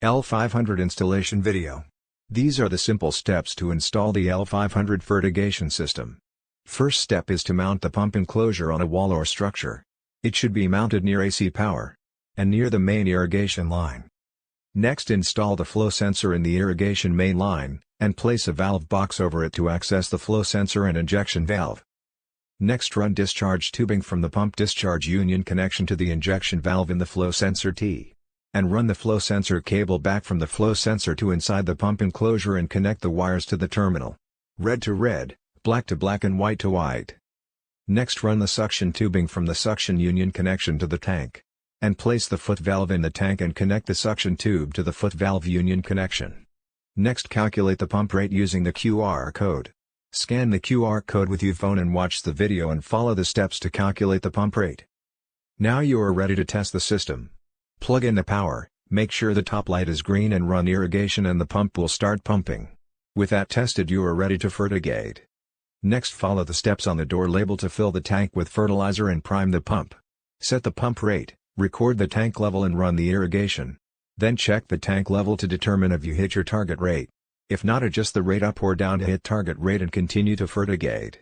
L500 installation video. These are the simple steps to install the L500 fertigation system. First step is to mount the pump enclosure on a wall or structure. It should be mounted near AC power and near the main irrigation line. Next, install the flow sensor in the irrigation main line, and place a valve box over it to access the flow sensor and injection valve. Next, run discharge tubing from the pump discharge union connection to the injection valve in the flow sensor T. And run the flow sensor cable back from the flow sensor to inside the pump enclosure and connect the wires to the terminal. Red to red, black to black and white to white. Next, run the suction tubing from the suction union connection to the tank. And place the foot valve in the tank and connect the suction tube to the foot valve union connection. Next, calculate the pump rate using the QR code. Scan the QR code with your phone and watch the video and follow the steps to calculate the pump rate. Now you are ready to test the system. Plug in the power, make sure the top light is green and run irrigation and the pump will start pumping. With that tested, you are ready to fertigate. Next, follow the steps on the door label to fill the tank with fertilizer and prime the pump. Set the pump rate, record the tank level and run the irrigation. Then check the tank level to determine if you hit your target rate. If not, adjust the rate up or down to hit target rate and continue to fertigate.